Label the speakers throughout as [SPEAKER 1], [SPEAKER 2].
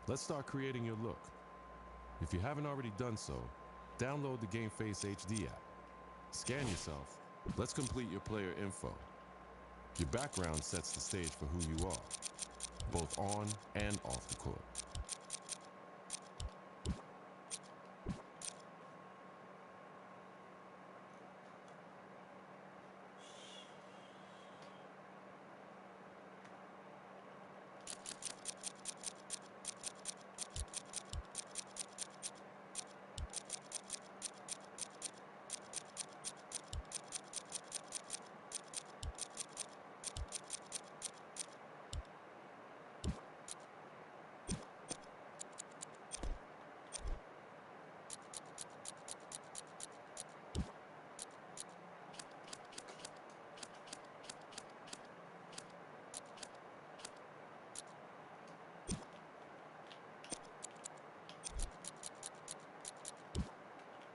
[SPEAKER 1] Let's start creating your look. If you haven't already done so, download the GameFace HD app. Scan yourself. Let's complete your player info. Your background sets the stage for who you are, both on and off the court.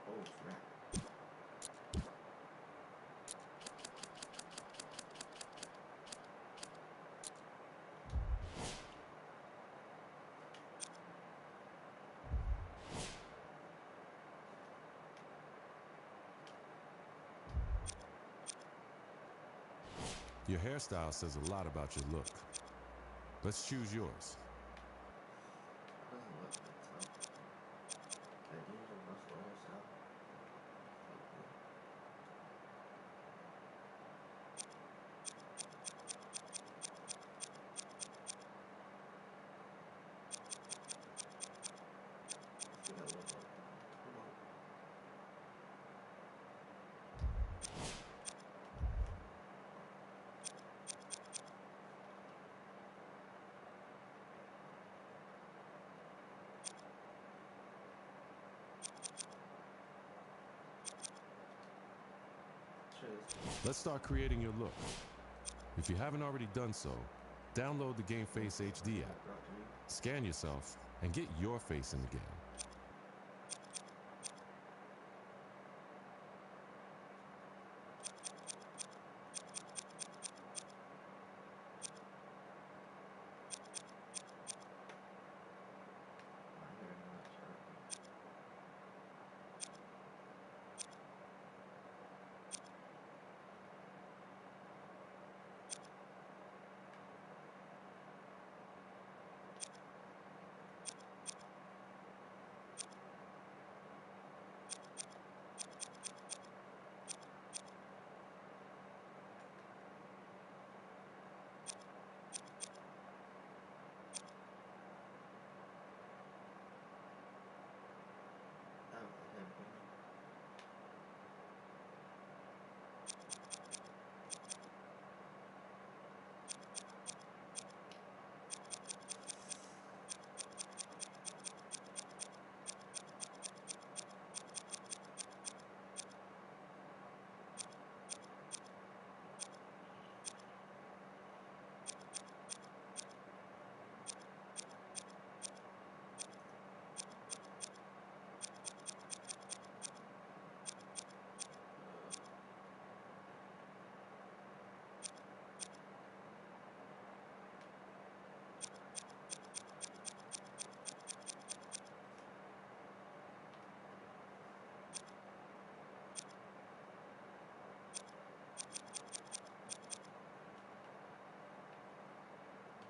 [SPEAKER 2] Oh, crap.
[SPEAKER 1] Your hairstyle says a lot about your look. Let's choose yours.
[SPEAKER 2] Doesn't look like so. I do the most loyal stuff. I think I look like
[SPEAKER 1] Let's start creating your look. If you haven't already done so, download the GameFace HD app. Scan yourself and get your face in the game.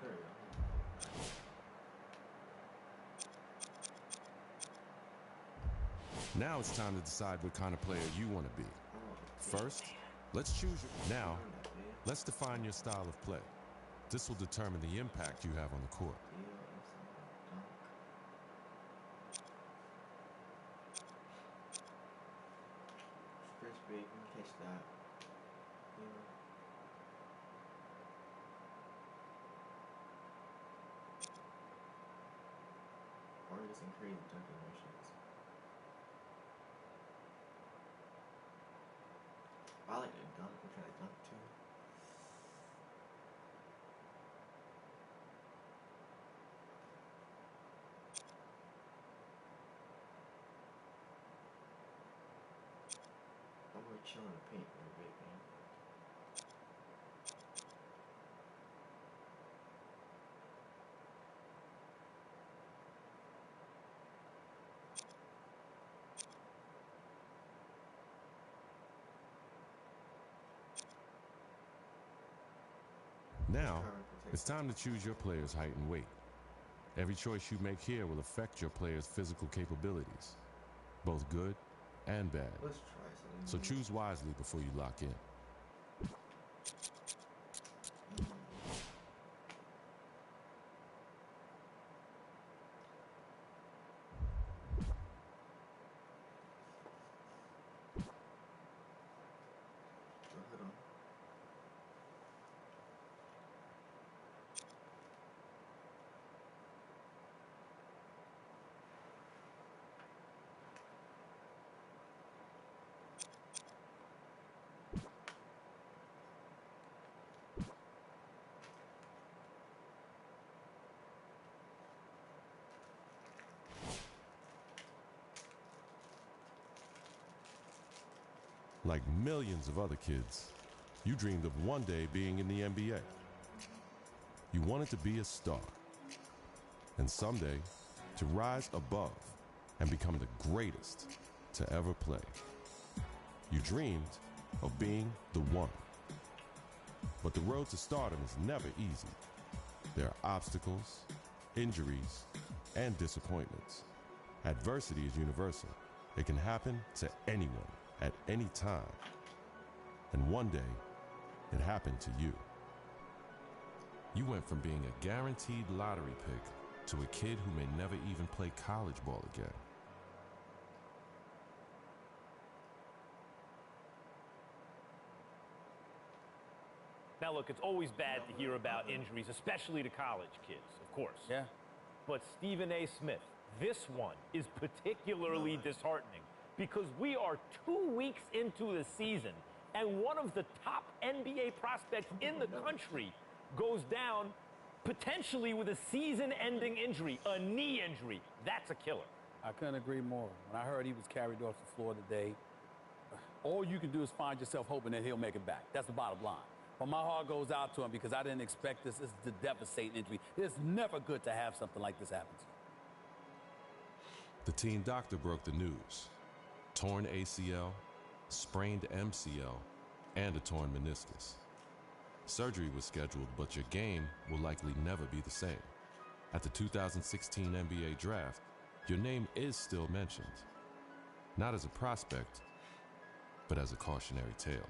[SPEAKER 1] There we go. Now it's time to decide what kind of player you want to be. First, let's choose. Now, let's define your style of play. This will determine the impact you have on the court.
[SPEAKER 2] First break, you can catch that. Or just increase the dunking motions. I like to dunk, I'm trying to dunk too. I'm gonna chill in the paint for a bit, man.
[SPEAKER 1] Now, it's time to choose your player's height and weight. Every choice you make here will affect your player's physical capabilities, both good and bad.
[SPEAKER 2] Let's try something.
[SPEAKER 1] So choose wisely before you lock in. Like millions of other kids, you dreamed of one day being in the NBA. You wanted to be a star, and someday to rise above and become the greatest to ever play. You dreamed of being the one. But the road to stardom is never easy. There are obstacles, injuries, and disappointments. Adversity is universal. It can happen to anyone at any time. And one day, it happened to you. You went from being a guaranteed lottery pick to a kid who may never even play college ball again.
[SPEAKER 3] Now, look, it's always bad to hear about injuries, especially to college kids, of course.
[SPEAKER 4] Yeah.
[SPEAKER 3] But Stephen A. Smith, this one is particularly disheartening because we are 2 weeks into the season and one of the top NBA prospects in the country goes down potentially with a season-ending injury, a knee injury. That's a killer.
[SPEAKER 4] I couldn't agree more. When I heard he was carried off the floor today, all you can do is find yourself hoping that he'll make it back. That's the bottom line. But my heart goes out to him because I didn't expect this. This is a devastating injury. It's never good to have something like this happen to you.
[SPEAKER 1] The team doctor broke the news. Torn ACL, sprained MCL, and a torn meniscus. Surgery was scheduled, but your game will likely never be the same. At the 2016 NBA draft, your name is still mentioned. Not as a prospect, but as a cautionary tale.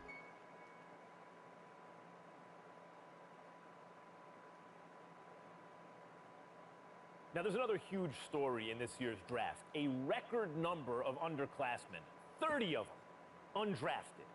[SPEAKER 3] Now, there's another huge story in this year's draft. A record number of underclassmen, 30 of them, undrafted.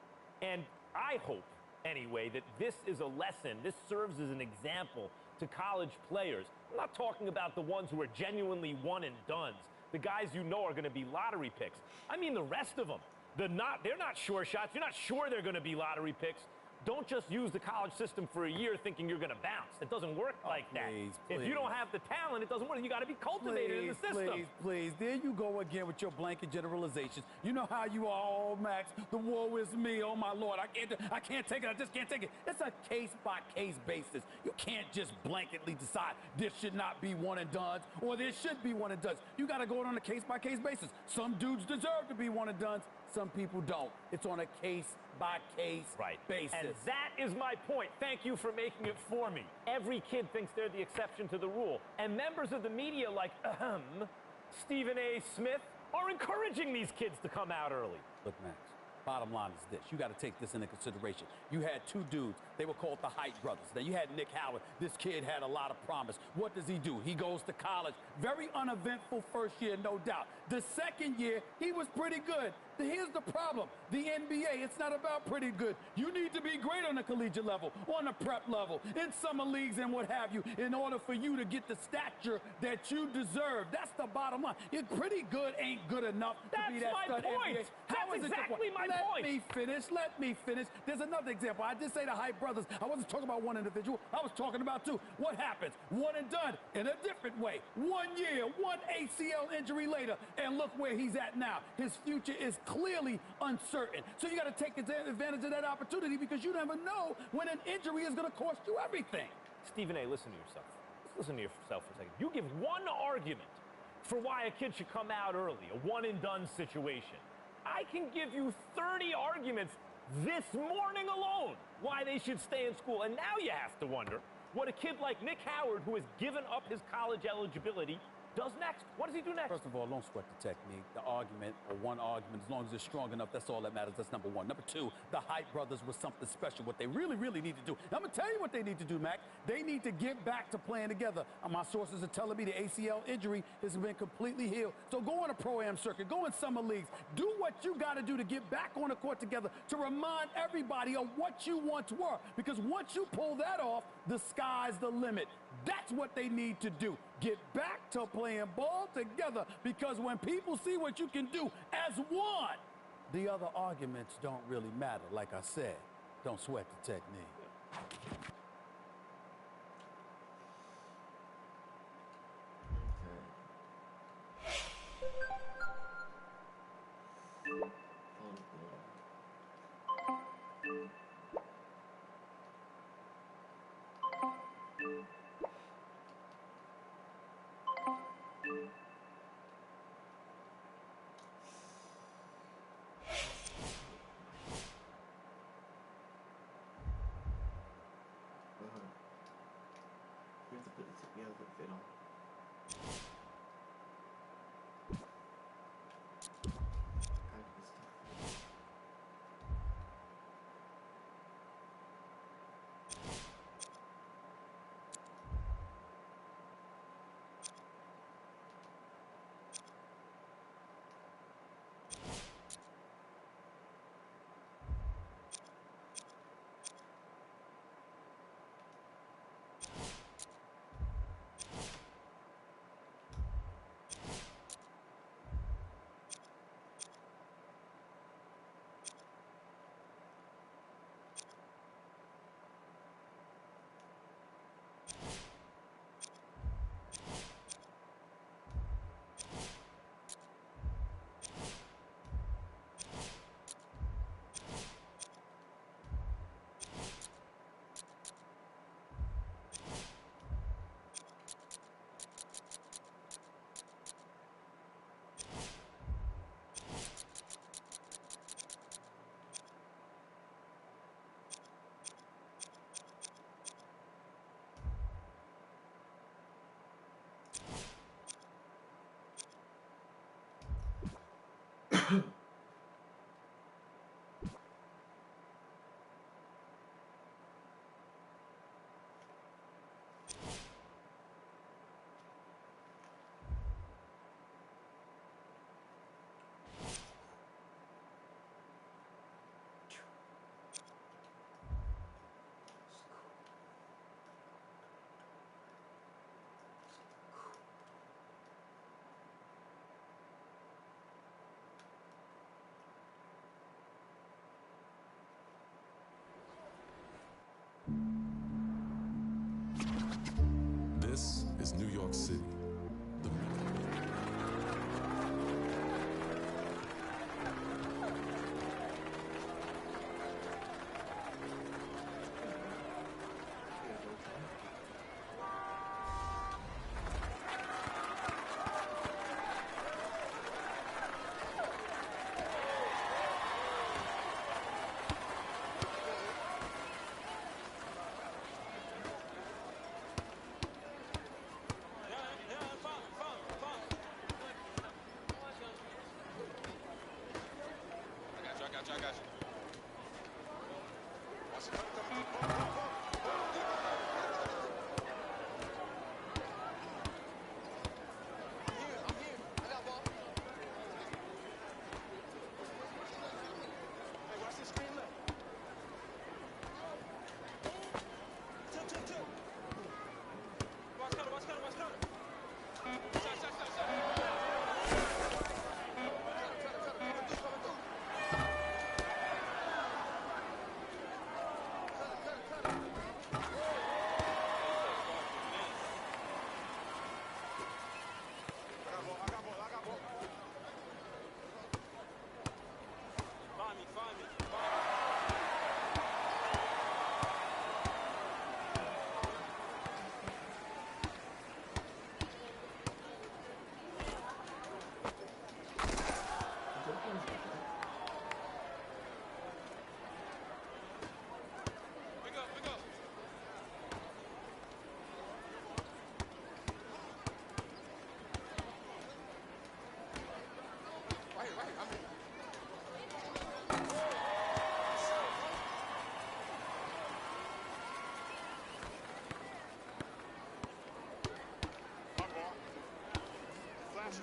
[SPEAKER 3] And I hope, anyway, that this is a lesson, this serves as an example to college players. I'm not talking about the ones who are genuinely one-and-dones, the guys you know are going to be lottery picks. I mean the rest of them. They're not sure shots. You're not sure they're going to be lottery picks. Don't just use the college system for a year thinking you're going to bounce. It doesn't work like that. If you don't have the talent, it doesn't work. You got to be cultivated in the system.
[SPEAKER 4] Please. There you go again with your blanket generalizations. You know how you are, oh, Max. The woe is me. Oh, my Lord. I can't take it. I just can't take it. It's a case-by-case basis. You can't just blanketly decide this should not be one and done or this should be one and done. You got to go on a case-by-case basis. Some dudes deserve to be one and done. Some people don't. It's on a case-by-case basis.
[SPEAKER 3] And that is my point. Thank you for making it for me. Every kid thinks they're the exception to the rule. And members of the media like, Stephen A. Smith, are encouraging these kids to come out early.
[SPEAKER 4] Look, Max, bottom line is this. You got to take this into consideration. You had two dudes. They were called the Height brothers. Then you had Nick Howard. This kid had a lot of promise. What does he do? He goes to college. Very uneventful first year, no doubt. The second year, he was pretty good. Here's the problem. The NBA, it's not about pretty good. You need to be great on the collegiate level, on the prep level, in summer leagues and what have you, in order for you to get the stature that you deserve. That's the bottom line. Pretty good ain't good enough to be that stud NBA.
[SPEAKER 3] That's exactly my point.
[SPEAKER 4] Let me finish. There's another example. I did say the Height brothers. I wasn't talking about one individual. I was talking about two. What happens? One and done in a different way. 1 year, one ACL injury later, and look where he's at now. His future is clearly uncertain. So you got to take advantage of that opportunity because you never know when an injury is going to cost you everything.
[SPEAKER 3] Stephen A., listen to yourself. Listen to yourself for a second. You give one argument for why a kid should come out early, a one-and-done situation. I can give you 30 arguments this morning alone why they should stay in school. And now you have to wonder, what a kid like Nick Howard, who has given up his college eligibility, does next. What does he do next?
[SPEAKER 4] First of all, don't sweat the technique. The argument, or one argument, as long as it's strong enough, that's all that matters. That's number one. Number two, the Hype brothers was something special. What they really, really need to do. And I'm going to tell you what they need to do, Mac. They need to get back to playing together. My sources are telling me the ACL injury has been completely healed. So go on a Pro-Am circuit. Go in summer leagues. Do what you got to do to get back on the court together to remind everybody of what you once were. Because once you pull that off, the sky's the limit. That's what they need to do. Get back to playing ball together, because when people see what you can do as one, the other arguments don't really matter. Like I said, don't sweat the technique.
[SPEAKER 2] We have to put it together, fit on. Kind of stuff.
[SPEAKER 5] So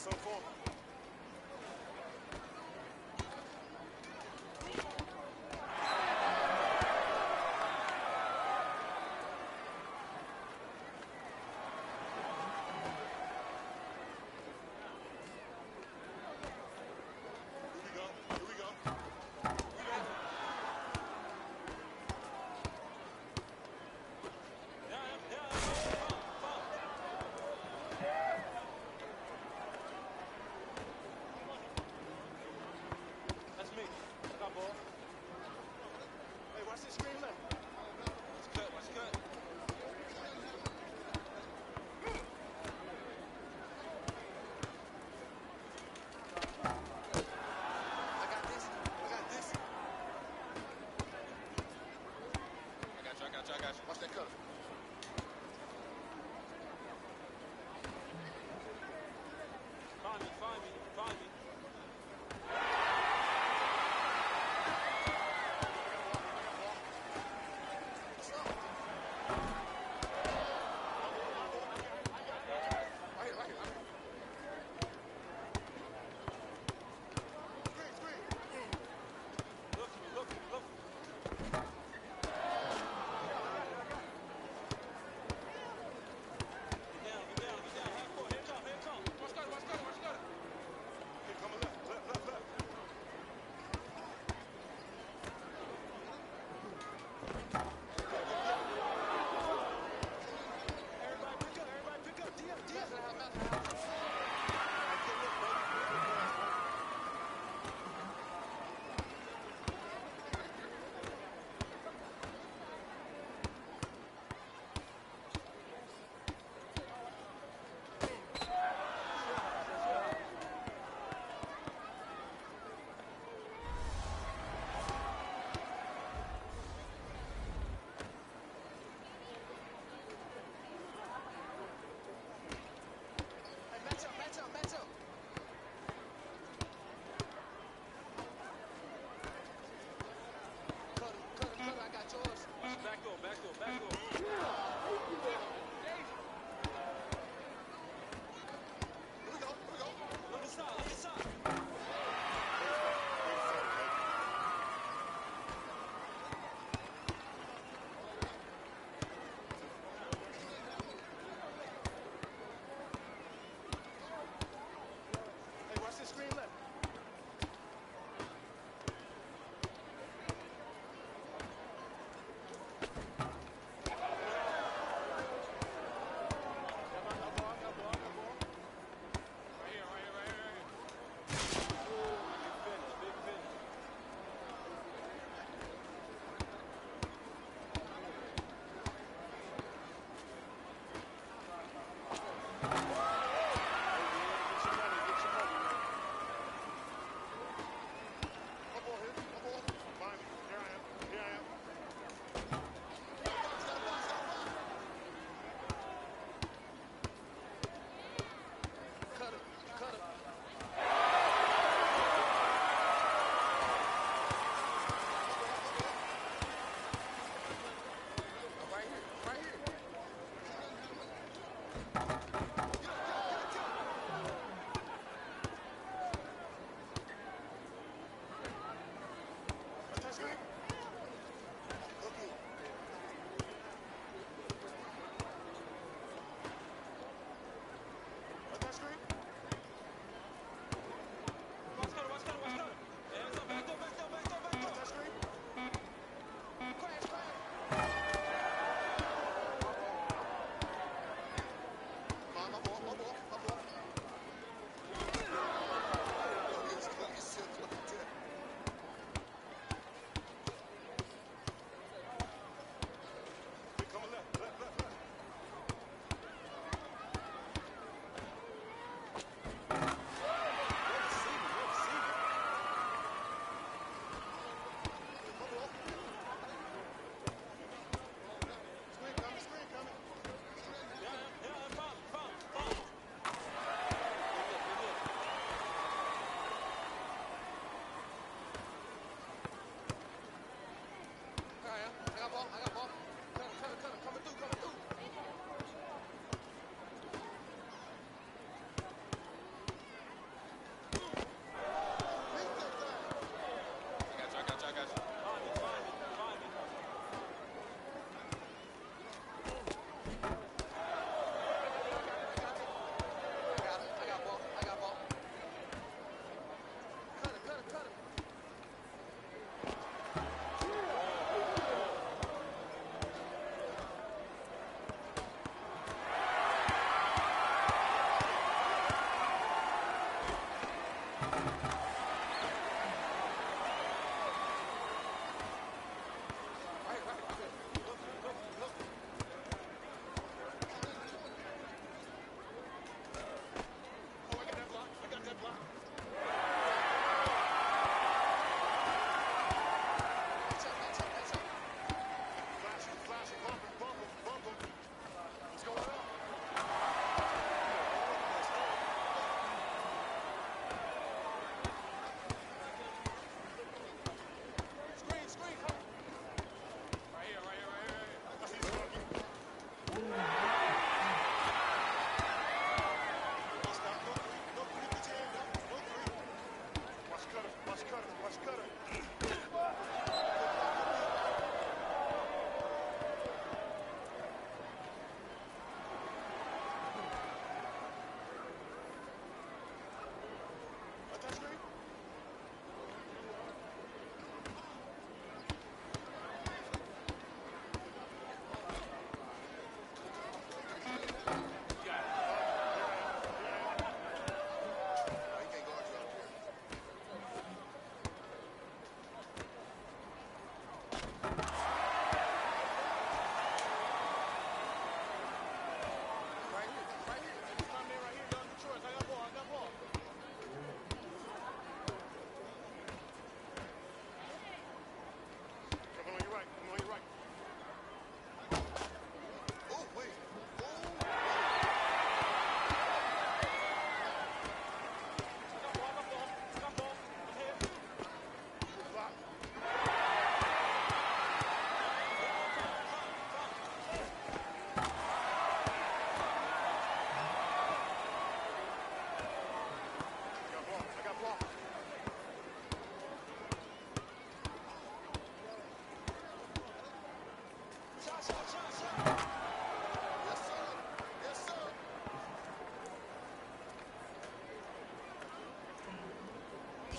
[SPEAKER 5] far.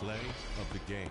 [SPEAKER 1] play of the game.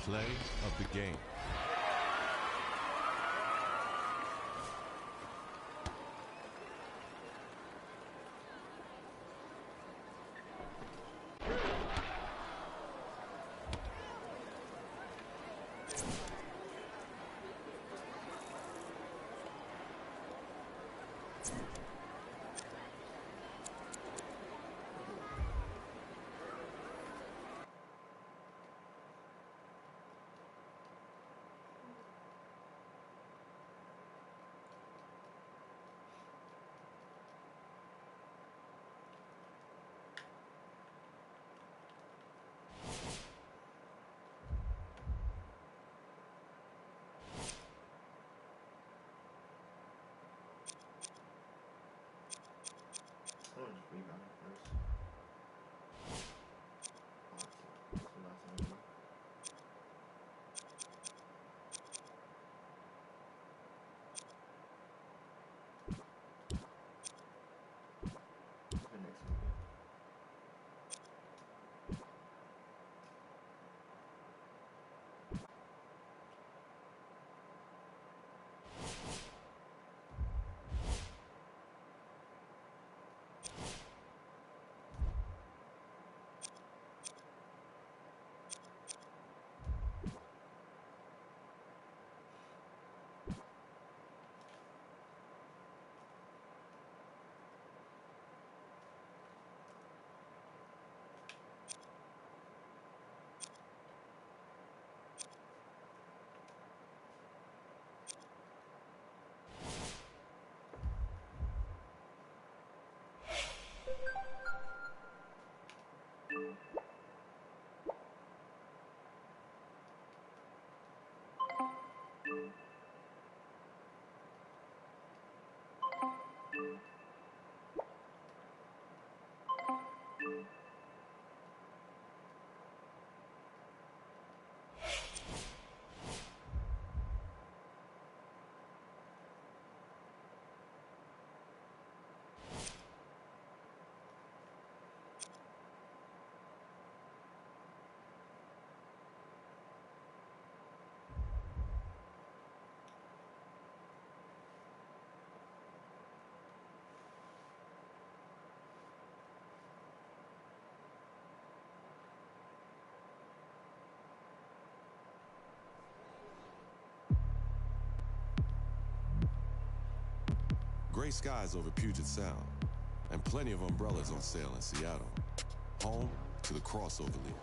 [SPEAKER 1] Play of the game.
[SPEAKER 2] Someone just rebounded first. Awesome. That's the last one. The next one.
[SPEAKER 1] Gray skies over Puget Sound, and plenty of umbrellas on sale in Seattle. Home to the Crossover League.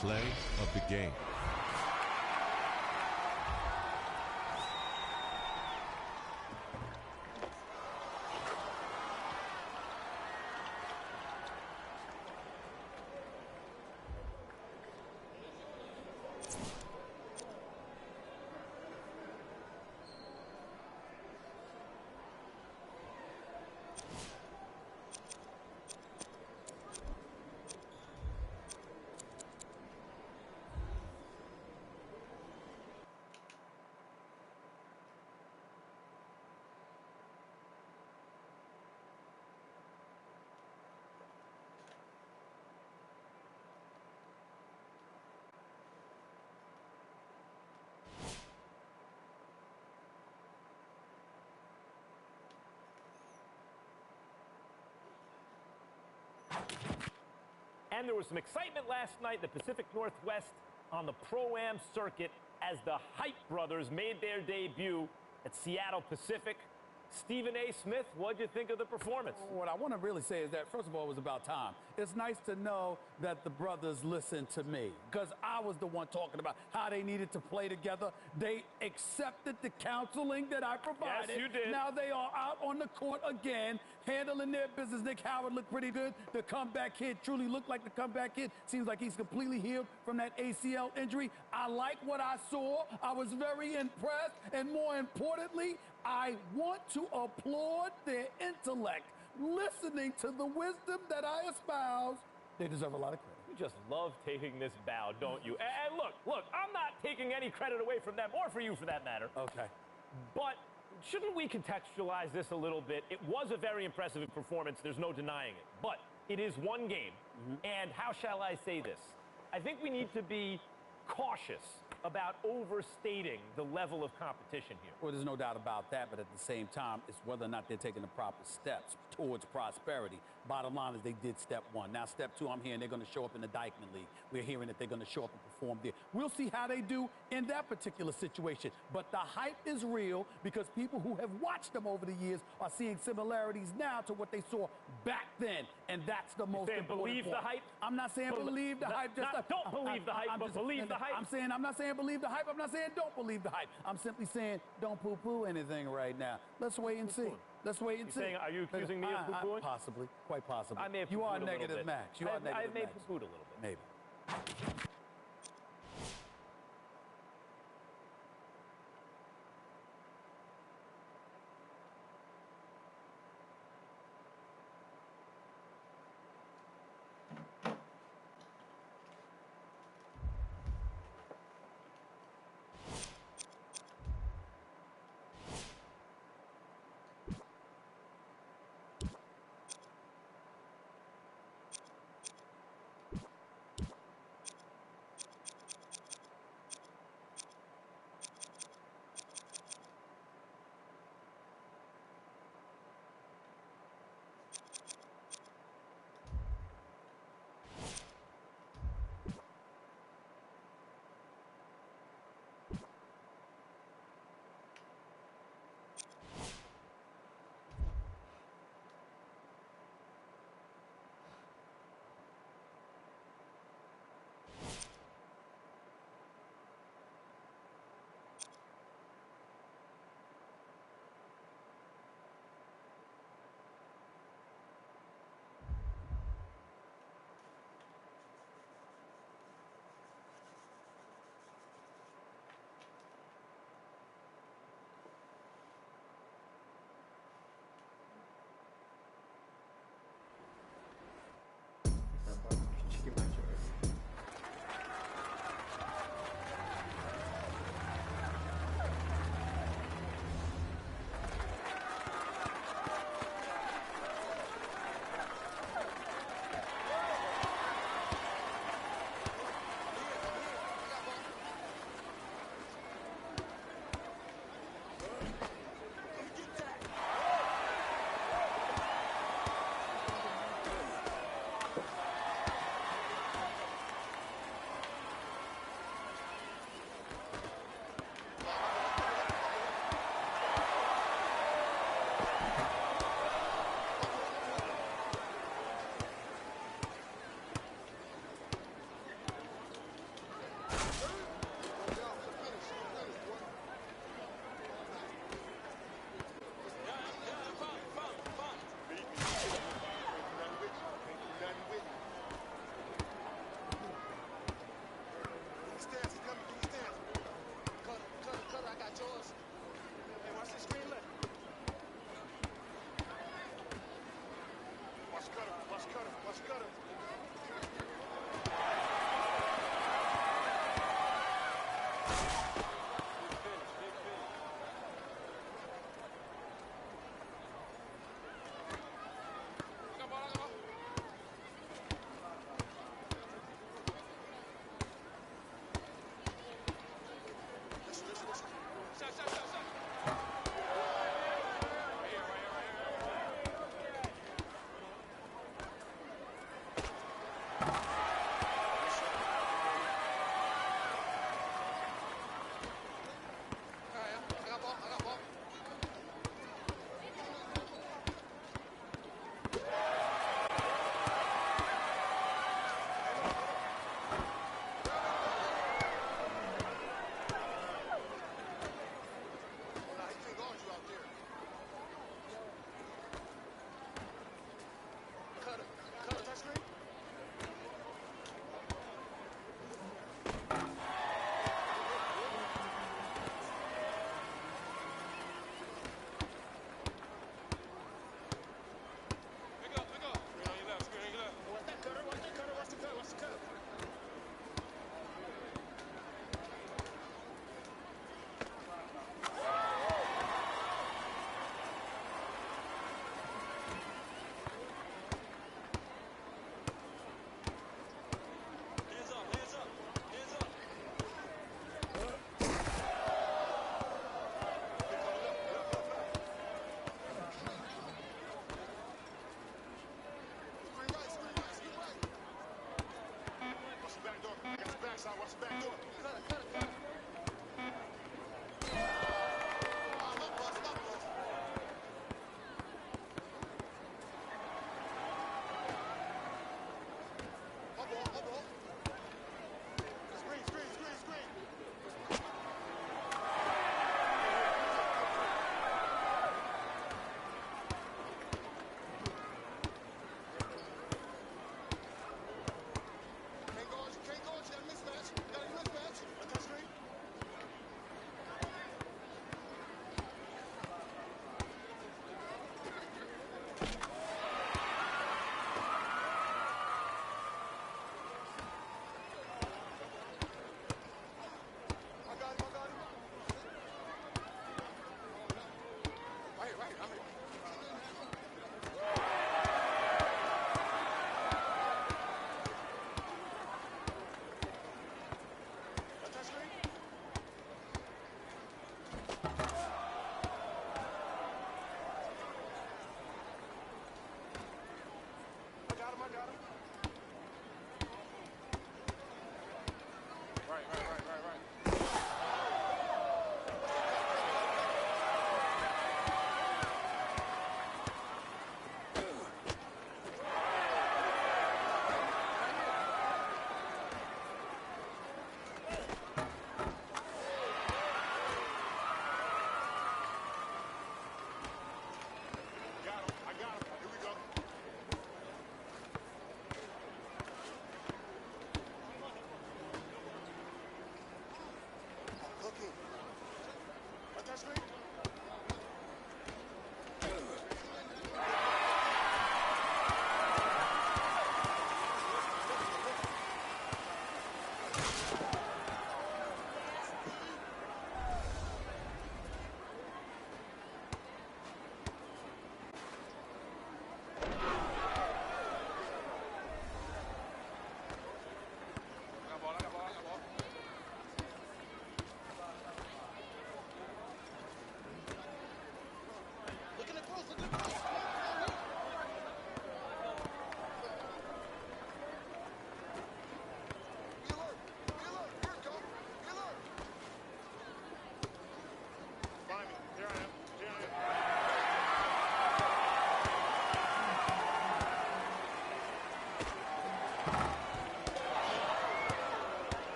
[SPEAKER 1] play of the game.
[SPEAKER 3] And there was some excitement last night in the Pacific Northwest on the Pro-Am circuit as the Hype brothers made their debut at Seattle Pacific. Stephen A. Smith, what'd you think of the performance?
[SPEAKER 4] What I want to really say is that, first of all, it was about time. It's nice to know that the brothers listened to me, because I was the one talking about how they needed to play together. They accepted the counseling that I provided.
[SPEAKER 3] Yes, you did.
[SPEAKER 4] Now they are out on the court again, handling their business. Nick Howard looked pretty good. The comeback kid truly looked like the comeback kid. Seems like he's completely healed from that ACL injury. I like what I saw. I was very impressed. And more importantly, I want to applaud their intellect. Listening to the wisdom that I espouse, they deserve a lot of credit.
[SPEAKER 3] You just love taking this bow, don't you? And look, I'm not taking any credit away from them, or for you for that matter.
[SPEAKER 4] Okay.
[SPEAKER 3] But shouldn't we contextualize this a little bit? It was a very impressive performance, there's no denying it. But it is one game, and how shall I say this? I think we need to be cautious about overstating the level of competition here.
[SPEAKER 4] Well, there's no doubt about that, but at the same time, it's whether or not they're taking the proper steps towards prosperity. Bottom line is they did step one. Now, step two, I'm hearing they're going to show up in the Dykeman League. We're hearing that they're going to show up and perform there. We'll see how they do in that particular situation. But the hype is real because people who have watched them over the years are seeing similarities now to what they saw back then. And that's the most important
[SPEAKER 3] believe
[SPEAKER 4] point.
[SPEAKER 3] the hype?
[SPEAKER 4] I'm not saying believe the hype.
[SPEAKER 3] Don't believe the hype, but believe the hype.
[SPEAKER 4] I'm not saying believe the hype. I'm not saying don't believe the hype. I'm simply saying don't poo-poo anything right now. Let's wait and see. Let's wait and see.
[SPEAKER 3] Are you accusing me of poo-pooing?
[SPEAKER 4] Possibly. Quite possibly.
[SPEAKER 3] I may have
[SPEAKER 4] you are
[SPEAKER 3] poo-pooed a little
[SPEAKER 4] negative,
[SPEAKER 3] bit.
[SPEAKER 4] Max. You are negative,
[SPEAKER 3] I may
[SPEAKER 4] Max.
[SPEAKER 3] have poo-pooed a little bit.
[SPEAKER 4] Maybe.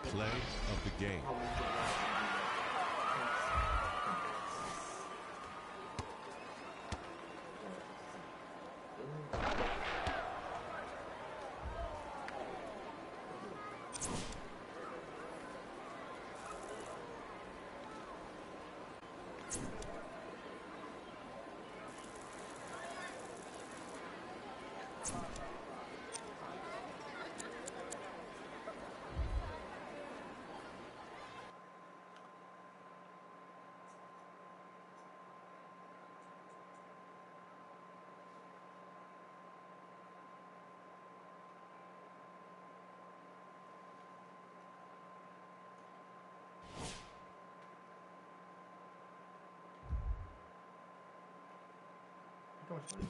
[SPEAKER 1] Play of the game.
[SPEAKER 2] How much money?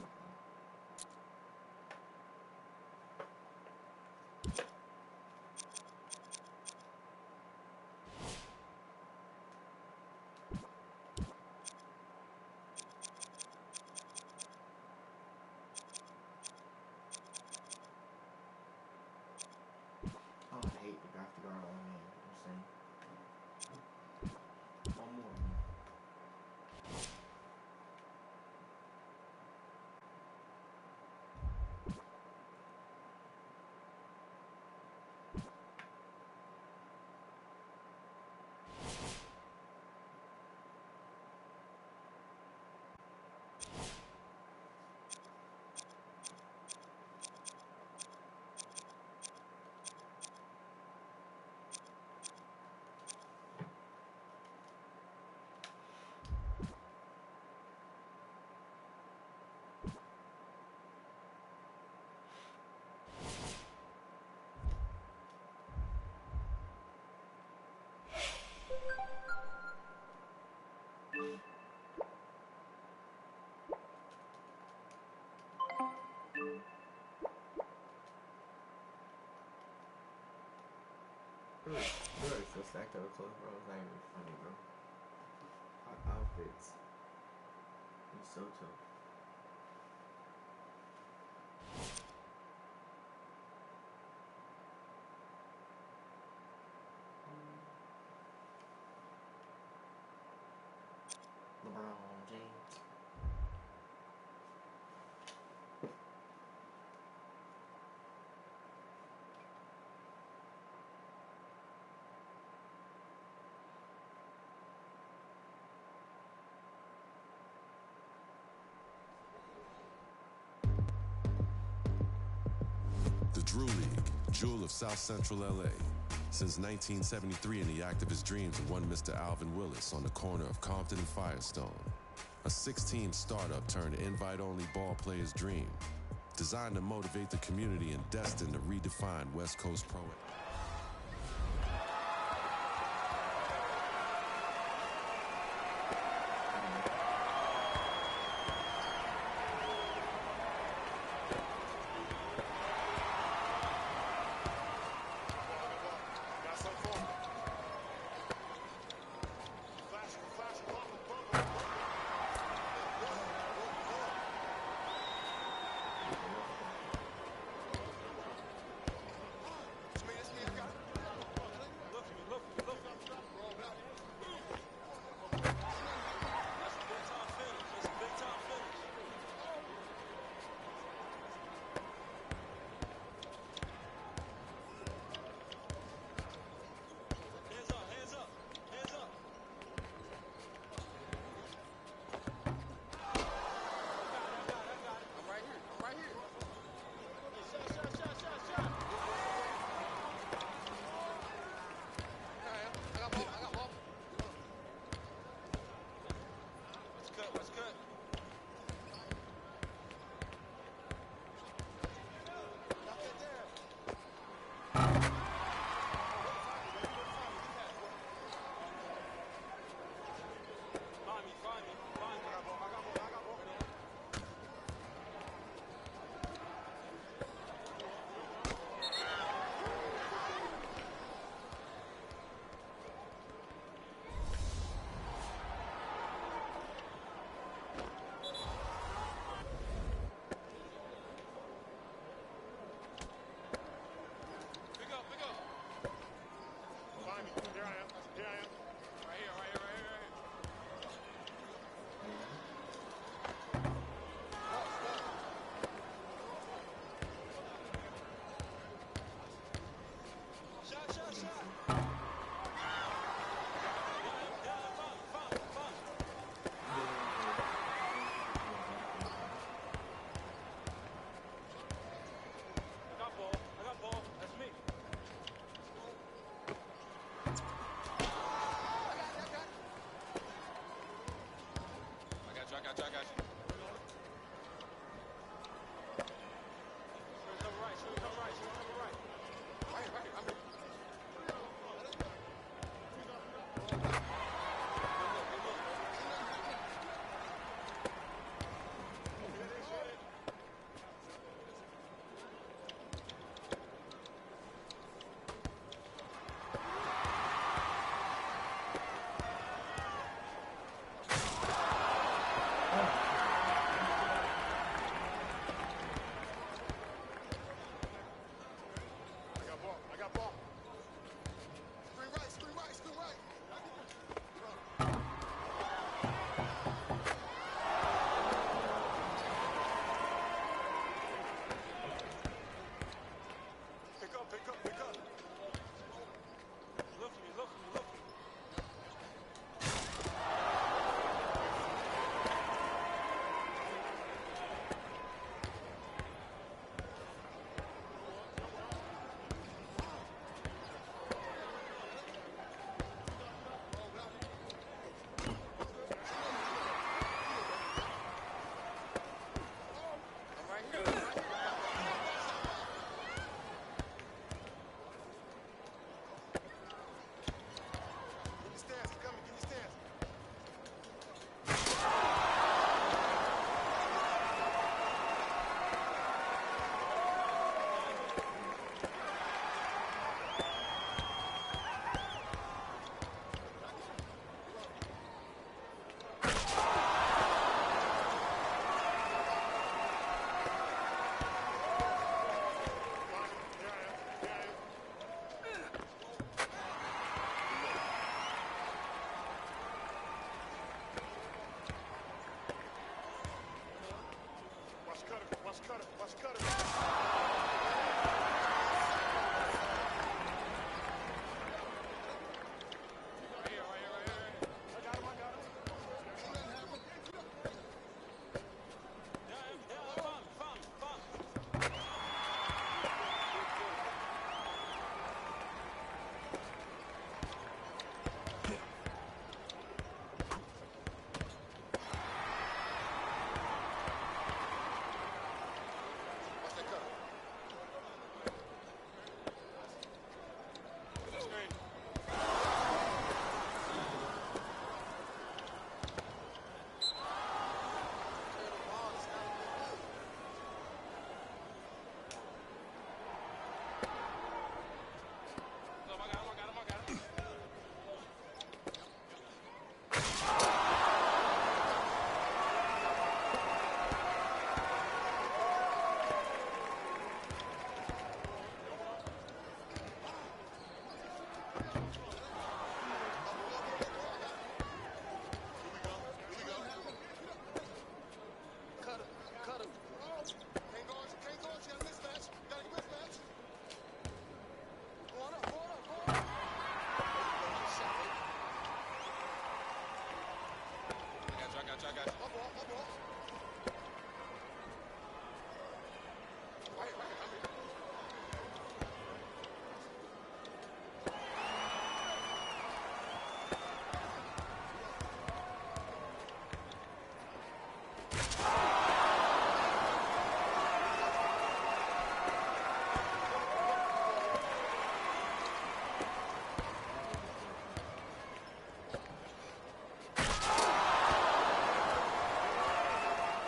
[SPEAKER 2] Oh, I hate the graphic art on man. I'm saying. One more. Durags so stacked out of clothes, bro. It's not even funny, bro. Hot outfits. He's so tough. LeBron James.
[SPEAKER 1] The Drew League, jewel of South Central LA. Since 1973 in the activist dreams of one Mr. Alvin Willis on the corner of Compton and Firestone. A 16 startup turned invite-only ball player's dream. Designed to motivate the community and destined to redefine West Coast pro.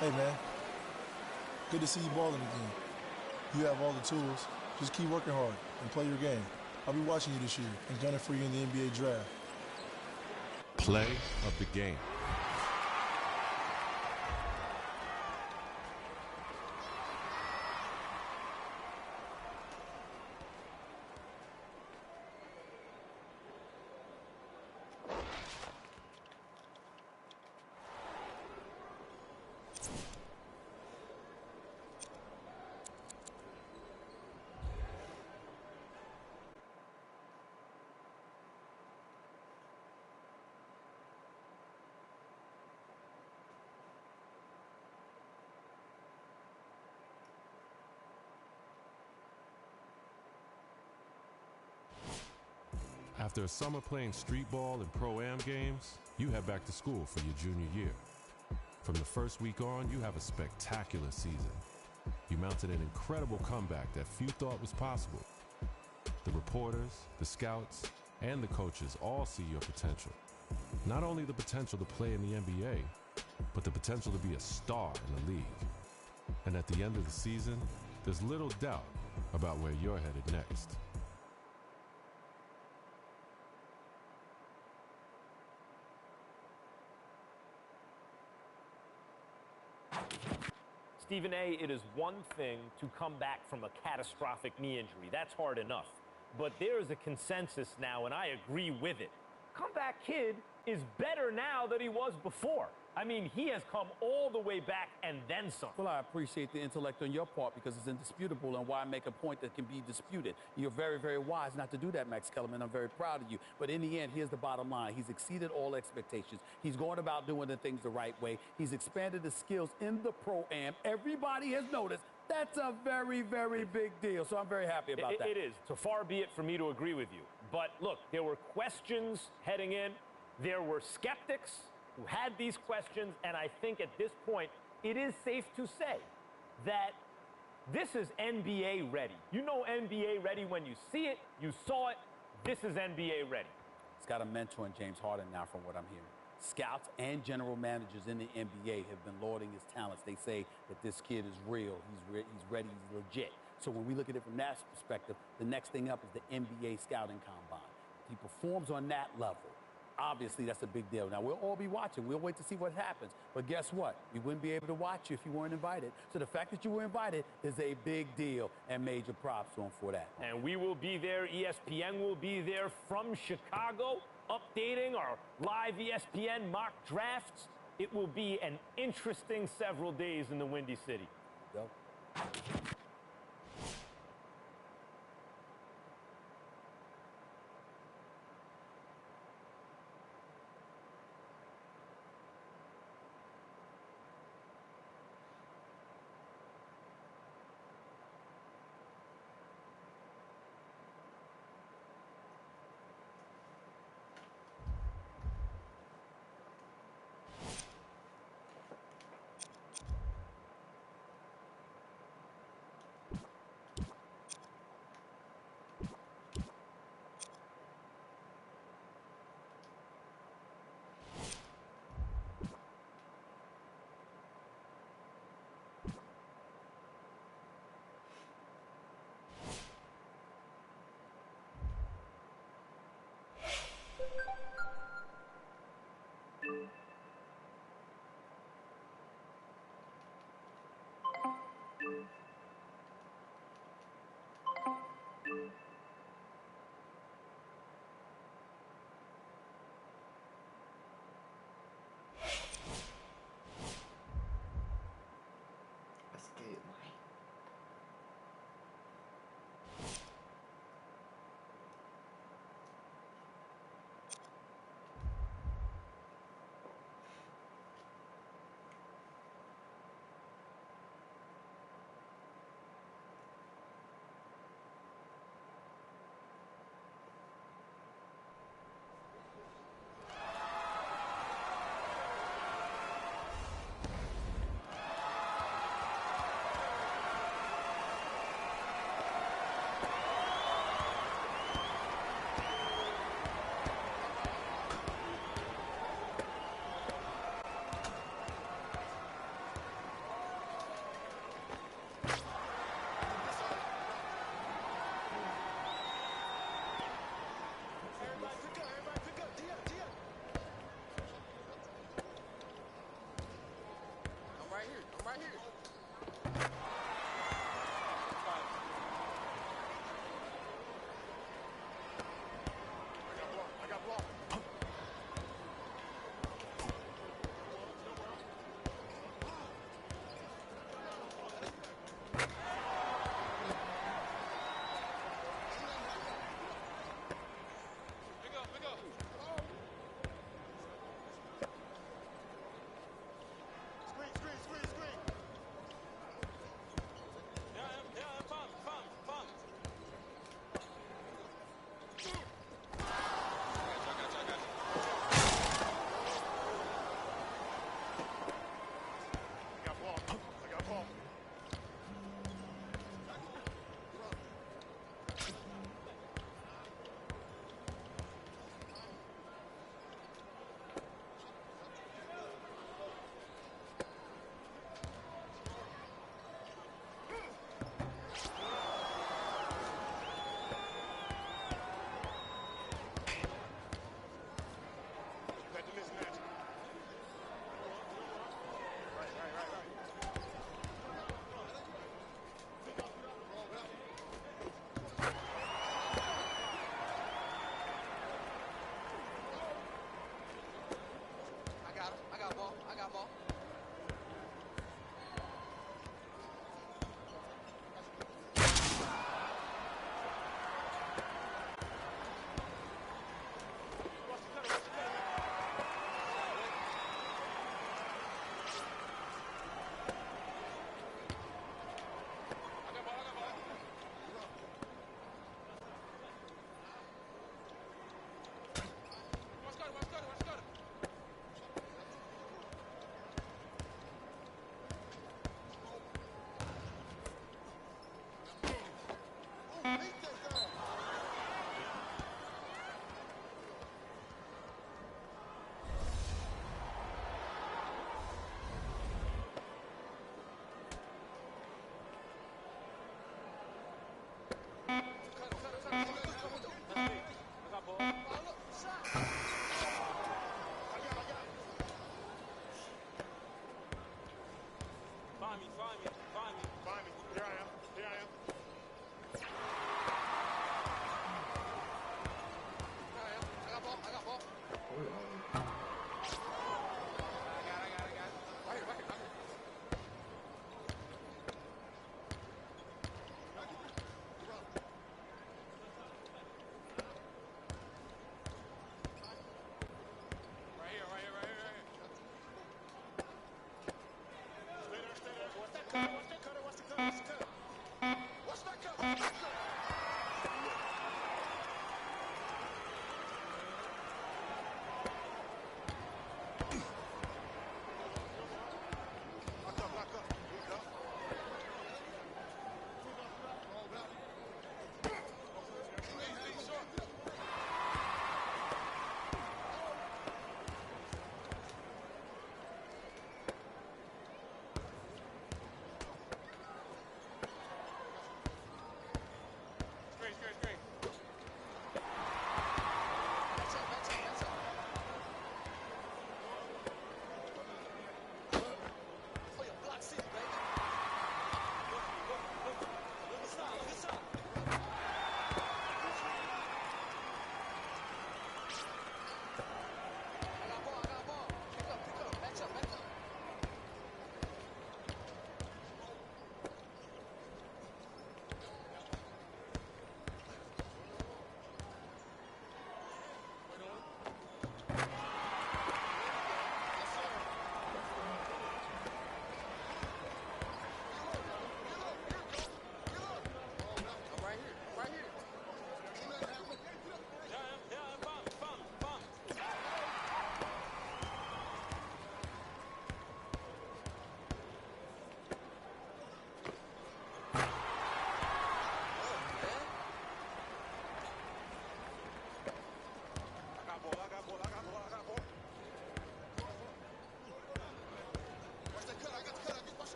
[SPEAKER 5] Hey, man. Good to see you balling again. You have all the tools. Just keep working hard and play your game. I'll be watching you this year and gunning for you in the NBA draft.
[SPEAKER 1] Play of the game. After a summer playing street ball and pro-am games, you head back to school for your junior year. From the first week on, you have a spectacular season. You mounted an incredible comeback that few thought was possible. The reporters, the scouts, and the coaches all see your potential. Not only the potential to play in the NBA, but the potential to be a star in the league. And at the end of the season, there's little doubt about where you're headed next.
[SPEAKER 3] Stephen A., it is one thing to come back from a catastrophic knee injury. That's hard enough. But there is a consensus now, and I agree with it. Comeback Kid is better now than he was before. I mean, he has come all the way back and then some.
[SPEAKER 4] Well, I appreciate the intellect on your part because it's indisputable, and why make a point that can be disputed. You're very, very wise not to do that, Max Kellerman. I'm very proud of you. But in the end, here's the bottom line. He's exceeded all expectations. He's going about doing the things the right way. He's expanded his skills in the pro-am. Everybody has noticed. That's a very, very big deal. So I'm very happy about that.
[SPEAKER 3] It is. So far be it for me to agree with you. But look, there were questions heading in. There were skeptics who had these questions, and I think at this point, it is safe to say that this is NBA ready. You know NBA ready when you see it, you saw it, this is NBA ready.
[SPEAKER 4] He's got a mentor in James Harden now, from what I'm hearing. Scouts and general managers in the NBA have been lauding his talents. They say that this kid is real, he's ready, he's legit. So when we look at it from that perspective, the next thing up is the NBA scouting combine. He performs on that level. Obviously, that's a big deal. Now, we'll all be watching. We'll wait to see what happens. But guess what? We wouldn't be able to watch you if you weren't invited. So the fact that you were invited is a big deal, and major props on for that.
[SPEAKER 3] And we will be there. ESPN will be there from Chicago, updating our live ESPN mock drafts. It will be an interesting several days in the Windy City.
[SPEAKER 4] Yep.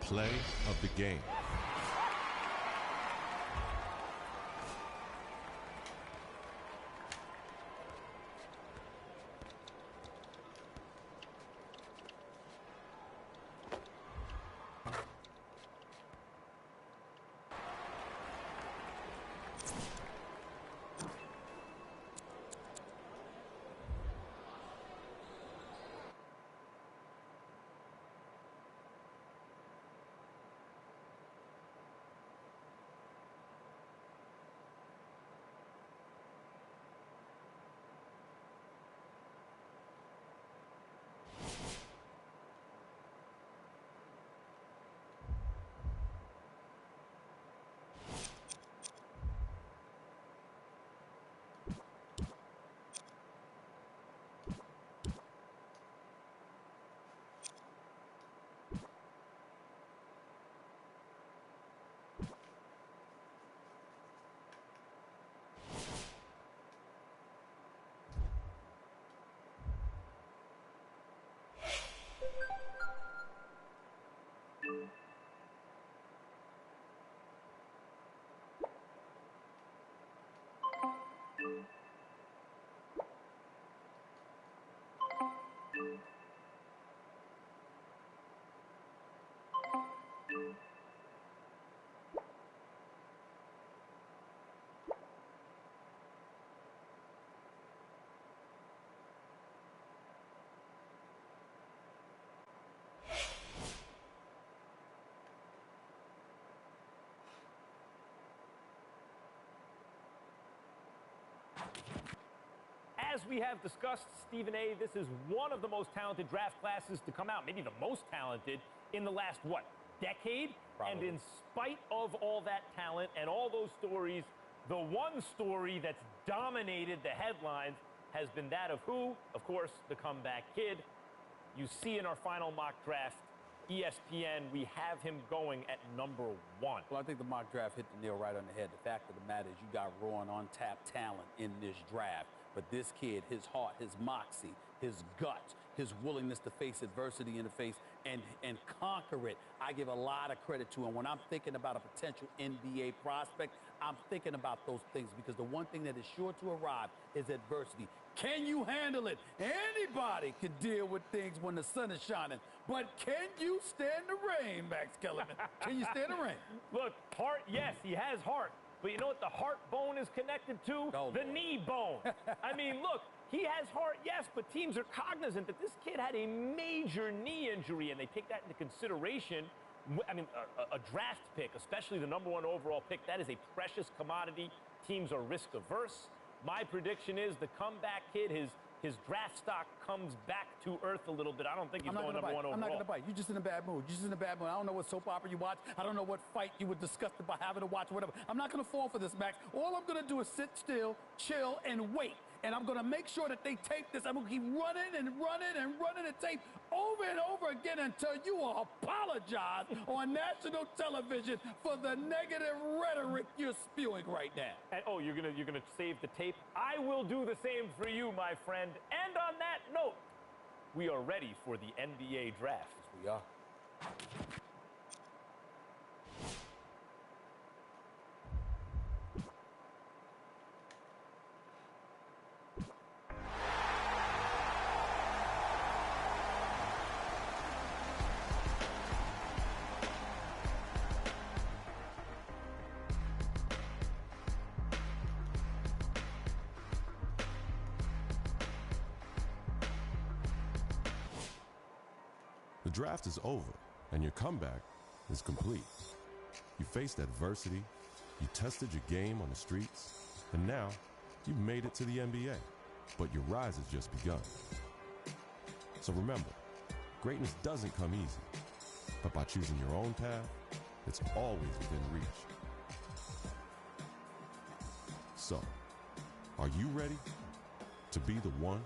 [SPEAKER 1] play of the game.
[SPEAKER 3] As we have discussed, Stephen A., this is one of the most talented draft classes to come out, maybe the most talented in the last, what, decade?
[SPEAKER 4] Probably.
[SPEAKER 3] And in spite of all that talent and all those stories, the one story that's dominated the headlines has been that of who? Of course, the comeback kid. You see in our final mock draft, ESPN, we have him going at number 1.
[SPEAKER 4] Well, I think the mock draft hit the nail right on the head. The fact of the matter is you got raw and untapped talent in this draft. But this kid, his heart, his moxie, his guts, his willingness to face adversity in the face and conquer it, I give a lot of credit to him. When I'm thinking about a potential NBA prospect, I'm thinking about those things because the one thing that is sure to arrive is adversity. Can you handle it? Anybody can deal with things when the sun is shining, but can you stand the rain, Max Kellerman? Can you stand the rain?
[SPEAKER 3] Look, heart, yes, he has heart. But you know what the heart bone is connected to?
[SPEAKER 4] Oh,
[SPEAKER 3] the
[SPEAKER 4] Lord.
[SPEAKER 3] knee bone. I mean, look, he has heart, yes, but teams are cognizant that this kid had a major knee injury, and they take that into consideration. I mean, a draft pick, especially the number 1 overall pick, that is a precious commodity. Teams are risk averse. My prediction is the comeback kid, his draft stock comes back to earth a little bit. I don't think he's going number 1 overall.
[SPEAKER 4] I'm not going to bite. You're just in a bad mood. You're just in a bad mood. I don't know what soap opera you watch. I don't know what fight you were disgusted by having to watch, whatever. I'm not going to fall for this, Max. All I'm going to do is sit still, chill, and wait. And I'm going to make sure that they tape this. I'm going to keep running and running and running the tape over and over again until you will apologize on national television for the negative rhetoric you're spewing right now.
[SPEAKER 3] And, oh, you're gonna save the tape? I will do the same for you, my friend. And on that note, we are ready for the NBA draft.
[SPEAKER 4] Yes, we are.
[SPEAKER 1] The draft is over, and your comeback is complete. You faced adversity, you tested your game on the streets, and now you've made it to the NBA. But your rise has just begun. So remember, greatness doesn't come easy, but by choosing your own path, it's always within reach. So, are you ready to be the one?